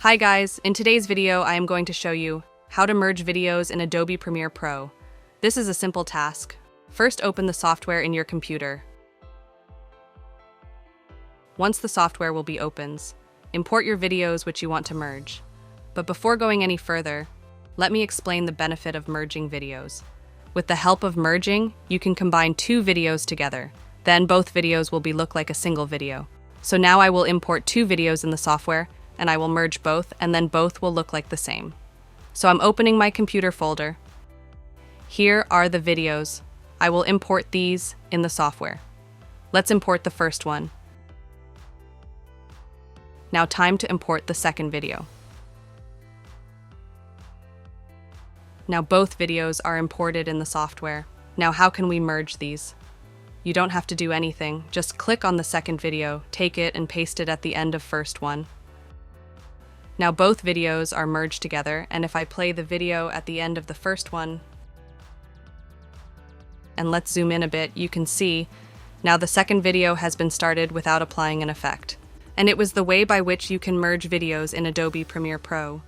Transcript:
Hi guys, in today's video I am going to show you how to merge videos in Adobe Premiere Pro. This is a simple task. First, open the software in your computer. Once the software will be opened, import your videos which you want to merge. But before going any further, let me explain the benefit of merging videos. With the help of merging, you can combine two videos together. Then both videos will look like a single video. So now I will import two videos in the software, and I will merge both, and then both will look like the same. So I'm opening my computer folder. Here are the videos. I will import these in the software. Let's import the first one. Now time to import the second video. Now both videos are imported in the software. Now how can we merge these? You don't have to do anything. Just click on the second video, take it and paste it at the end of first one. Now both videos are merged together, and if I play the video at the end of the first one, and let's zoom in a bit, you can see now the second video has been started without applying an effect. And it was the way by which you can merge videos in Adobe Premiere Pro.